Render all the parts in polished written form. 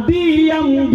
DMB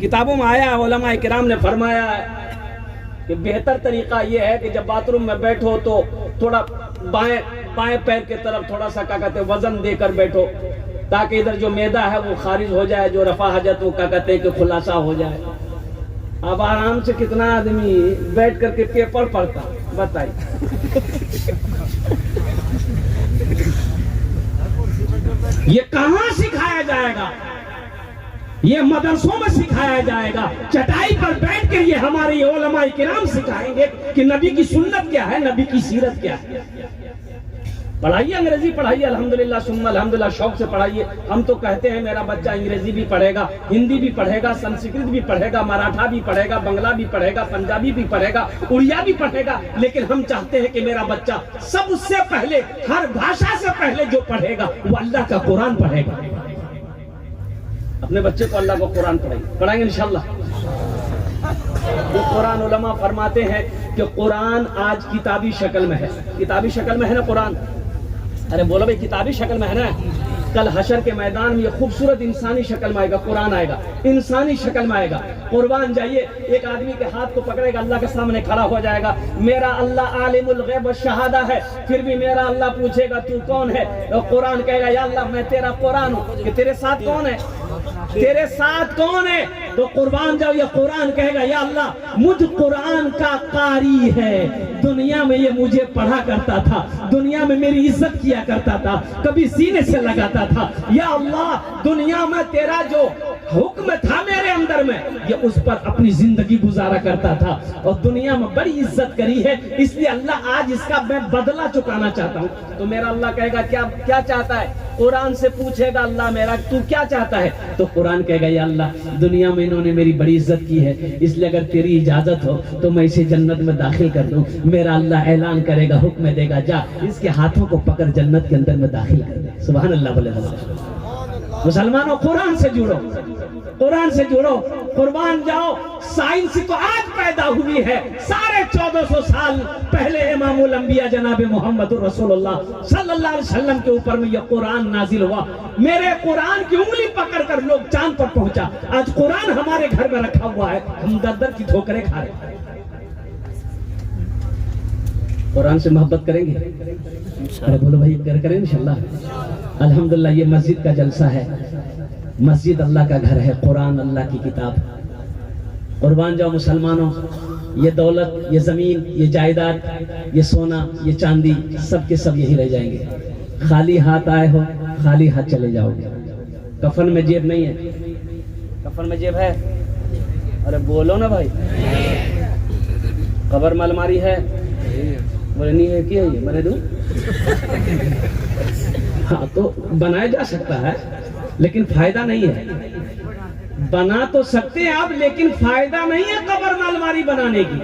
کتابوں میں آیا، علماء کرام نے فرمایا کہ بہتر طریقہ یہ ہے کہ جب باتھ روم میں بیٹھو تو تھوڑا بائیں پیر کی طرف تھوڑا سا کیا کہتے ہیں وزن دے کر بیٹھو، تاکہ ادھر جو معدہ ہے وہ خارج ہو جائے، جو رفع حاجت وہ کیا کہتے ہیں کہ خلاصہ ہو جائے۔ اب آرام سے کتنا آدمی بیٹھ کر کے پیپر پڑھتا، بتائیے یہ کہاں سکھایا جائے گا؟ یہ مدرسوں میں سکھایا جائے گا، چٹائی پر بیٹھ کے یہ ہمارے علماء کرام سکھائیں گے کہ نبی کی سنت کیا ہے، نبی کی سیرت کیا ہے۔ پڑھائیے، انگریزی پڑھائیے، الحمدللہ ثم الحمدللہ، شوق سے پڑھائیے۔ ہم تو کہتے ہیں میرا بچہ انگریزی بھی پڑھے گا، ہندی بھی پڑھے گا، سنسکرت بھی پڑھے گا، مراٹھا بھی پڑھے گا، بنگلہ بھی پڑھے گا، پنجابی بھی پڑھے گا، اڑیا بھی پڑھے گا، لیکن ہم چاہتے ہیں کہ میرا بچہ سب سے پہلے، ہر بھاشا سے پہلے جو پڑھے گا وہ اللہ کا قرآن پڑھے گا۔ اپنے بچے کو اللہ کو قرآن پڑھائیں گے انشاءاللہ۔ وہ قرآن علماء فرماتے ہیں کہ قرآن آج کتابی شکل میں ہے، کتابی شکل میں ہے نا قرآن، ارے بولو بھائی کتابی شکل میں ہے نا، کل حشر کے میدان میں یہ خوبصورت انسانی شکل میں آئے گا، قرآن آئے گا، انسانی شکل میں آئے گا۔ قربان جائیے، ایک آدمی کے ہاتھ کو پکڑے گا، اللہ کے سامنے کھڑا ہو جائے گا، میرا اللہ عالم الغیب والشہادہ ہے، پھر بھی میرا اللہ پوچھے گا تو کون ہے؟ تو قرآن کہے گا یا اللہ میں تیرا قرآن ہوں، کہ تیرے ساتھ کون ہے؟ تیرے ساتھ کون ہے؟ تو قربان جاؤ، یہ قرآن کہے گا یا اللہ مجھ قرآن کا قاری ہے، دنیا میں یہ مجھے پڑھا کرتا تھا، دنیا میں میری عزت کیا کرتا تھا، کبھی سینے سے لگاتا تھا، یا اللہ دنیا میں تیرا جو حکم تھا میرے اندر میں یہ اس پر اپنی زندگی گزارا کرتا تھا اور دنیا میں بڑی عزت کری ہے، اس لیے اللہ آج اس کا میں بدلہ چکانا چاہتا ہوں۔ تو میرا اللہ کہے گا کیا چاہتا ہے؟ قرآن سے پوچھے گا اللہ میرا تو کیا چاہتا ہے؟ تو قرآن کہے گا یا اللہ دنیا میں انہوں نے میری بڑی عزت کی ہے، اس لیے اگر تیری اجازت ہو تو میں اسے جنت میں داخل کر دوں۔ میرا اللہ اعلان کرے گا، حکم دے گا جا اس کے ہاتھوں کو پکڑ جنت کے اندر میں داخل کر دے۔ سبحان اللہ بولے مسلمانوں، قرآن سے جڑو، قرآن سے جڑو، قربان جاؤ۔ سائنس تو آج پیدا ہوئی ہے، 1450 سال پہلے امام الانبیاء جناب محمد رسول اللہ صلی اللہ علیہ وسلم کے اوپر میں یہ قرآن نازل ہوا۔ میرے قرآن کی انگلی پکڑ کر لوگ چاند پر پہنچا۔ آج قرآن ہمارے گھر میں رکھا ہوا ہے، ہم در در کی ٹھوکریں کھا رہے ہیں۔ قرآن سے محبت کریں گے؟ ارے بولو بھائی کریں انشاءاللہ۔ الحمدللہ یہ مسجد کا جلسہ ہے، مسجد اللہ کا گھر ہے، قرآن اللہ کی کتاب۔ قربان جاؤ مسلمانوں، یہ دولت، یہ زمین، یہ جائیداد، یہ سونا، یہ چاندی، سب کے سب یہی رہ جائیں گے۔ خالی ہاتھ آئے ہو، خالی ہاتھ چلے جاؤ گے۔ کفن میں جیب نہیں ہے، کفن میں جیب ہے؟ ارے بولو نا بھائی۔ قبر میں الماری ہے؟ بولے نہیں ہے، کیا ہے؟ بنے دوں؟ ہاں تو بنایا جا سکتا ہے لیکن فائدہ نہیں ہے۔ بنا تو سکتے ہیں آپ لیکن فائدہ نہیں ہے قبر میں الماری بنانے کی۔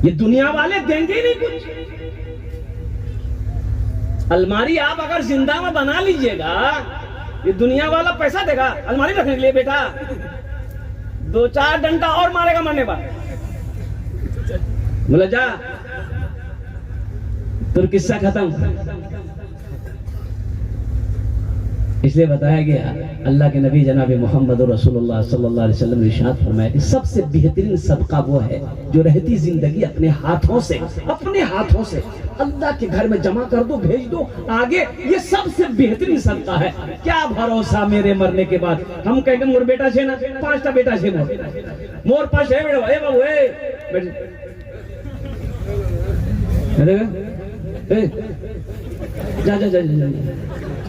یہ دنیا والے دیں گے ہی نہیں کچھ۔ الماری آپ اگر زندہ میں بنا لیجئے گا، یہ دنیا والا پیسہ دے گا الماری رکھنے کے لیے؟ بیٹا 2-4 ڈنڈا اور مارے گا مرنے بعد۔ بولا جا تو قصہ ختم۔ اس لیے بتایا گیا، اللہ کے نبی جناب محمد رسول اللہ صلی اللہ علیہ وسلم نے ارشاد فرمایا کہ سب سے بہترین صدقہ وہ ہے جو رہتی زندگی اپنے ہاتھوں سے اللہ کے گھر میں جمع کر دو، بھیج دو آگے، یہ سب سے بہترین صدقہ ہے۔ کیا بھروسہ میرے مرنے کے بعد ہم کہیں گے مور بیٹا چھے نا 5 بیٹا چھے مور 5 ہے بیٹا، اے بابو اے جا